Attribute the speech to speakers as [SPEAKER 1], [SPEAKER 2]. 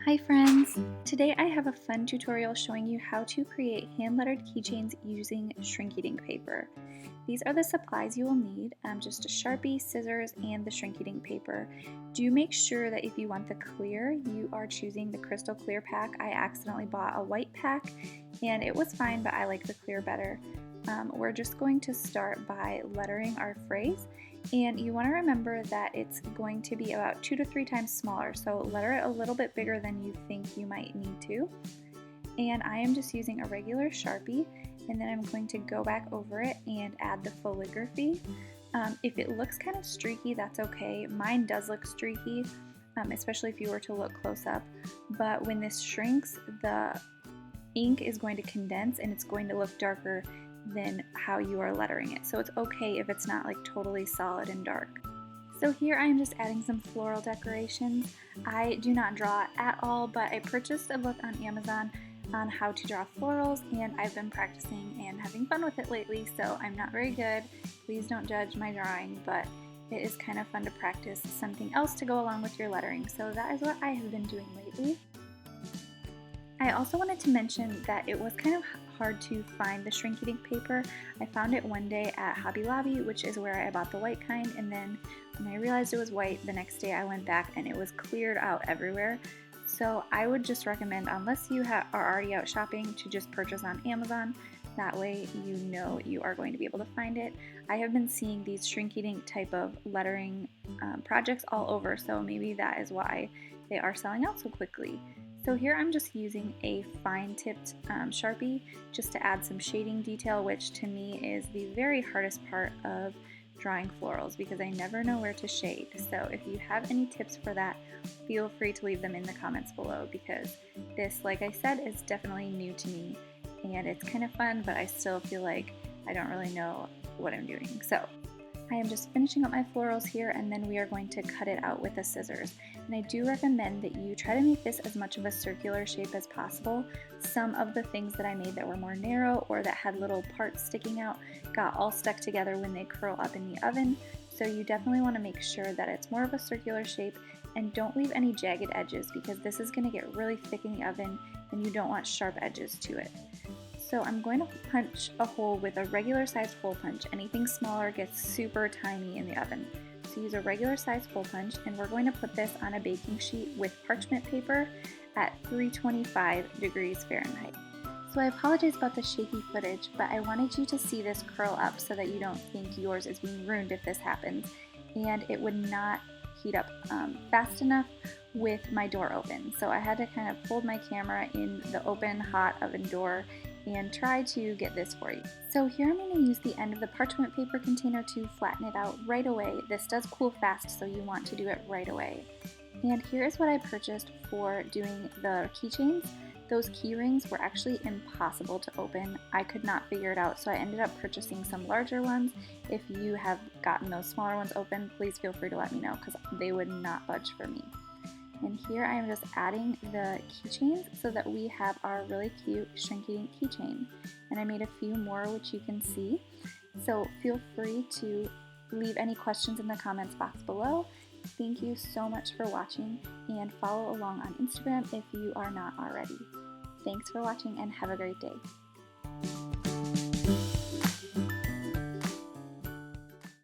[SPEAKER 1] Hi friends! Today I have a fun tutorial showing you how to create hand-lettered keychains using Shrinky Dink paper. These are the supplies you will need, just a Sharpie, scissors, and the Shrinky Dink paper. Do make sure that if you want the clear, you are choosing the crystal clear pack. I accidentally bought a white pack and it was fine, but I like the clear better. We're just going to start by lettering our phrase. And you want to remember that it's going to be about 2 to 3 times smaller, so letter it a little bit bigger than you think you might need to. And I am just using a regular Sharpie, and then I'm going to go back over it and add the filigraphy. If it looks kind of streaky, that's okay. Mine does look streaky, especially if you were to look close up. But when this shrinks, the ink is going to condense and it's going to look darker than how you are lettering it. So it's okay if it's not like totally solid and dark. So here I am just adding some floral decorations. I do not draw at all, but I purchased a book on Amazon on how to draw florals, and I've been practicing and having fun with it lately, so I'm not very good. Please don't judge my drawing, but it is kind of fun to practice something else to go along with your lettering. So that is what I have been doing lately. I also wanted to mention that it was kind of hard to find the Shrinky Dink paper. I found it one day at Hobby Lobby, which is where I bought the white kind, and then when I realized it was white, the next day I went back and it was cleared out everywhere. So I would just recommend, unless you are already out shopping, to just purchase on Amazon. That way you know you are going to be able to find it. I have been seeing these Shrinky Dink type of lettering projects all over, so maybe that is why they are selling out so quickly. So here I'm just using a fine tipped Sharpie just to add some shading detail, which to me is the very hardest part of drawing florals because I never know where to shade. So if you have any tips for that, feel free to leave them in the comments below, because this, like I said, is definitely new to me and it's kind of fun, but I still feel like I don't really know what I'm doing. So I am just finishing up my florals here, and then we are going to cut it out with the scissors. And I do recommend that you try to make this as much of a circular shape as possible. Some of the things that I made that were more narrow or that had little parts sticking out got all stuck together when they curl up in the oven. So you definitely want to make sure that it's more of a circular shape, and don't leave any jagged edges because this is going to get really thick in the oven and you don't want sharp edges to it. So I'm going to punch a hole with a regular size hole punch. Anything smaller gets super tiny in the oven. So use a regular size hole punch, and we're going to put this on a baking sheet with parchment paper at 325 degrees Fahrenheit. So I apologize about the shaky footage, but I wanted you to see this curl up so that you don't think yours is being ruined if this happens. And it would not heat up fast enough with my door open. So I had to kind of hold my camera in the open, hot oven door and try to get this for you. So here I'm going to use the end of the parchment paper container to flatten it out right away. This does cool fast, so you want to do it right away. And here is what I purchased for doing the keychains. Those keyrings were actually impossible to open. I could not figure it out, so I ended up purchasing some larger ones. If you have gotten those smaller ones open, please feel free to let me know because they would not budge for me. And here I am just adding the keychains so that we have our really cute Shrinky Dink keychain. And I made a few more, which you can see. So feel free to leave any questions in the comments box below. Thank you so much for watching, and follow along on Instagram if you are not already. Thanks for watching and have a great day.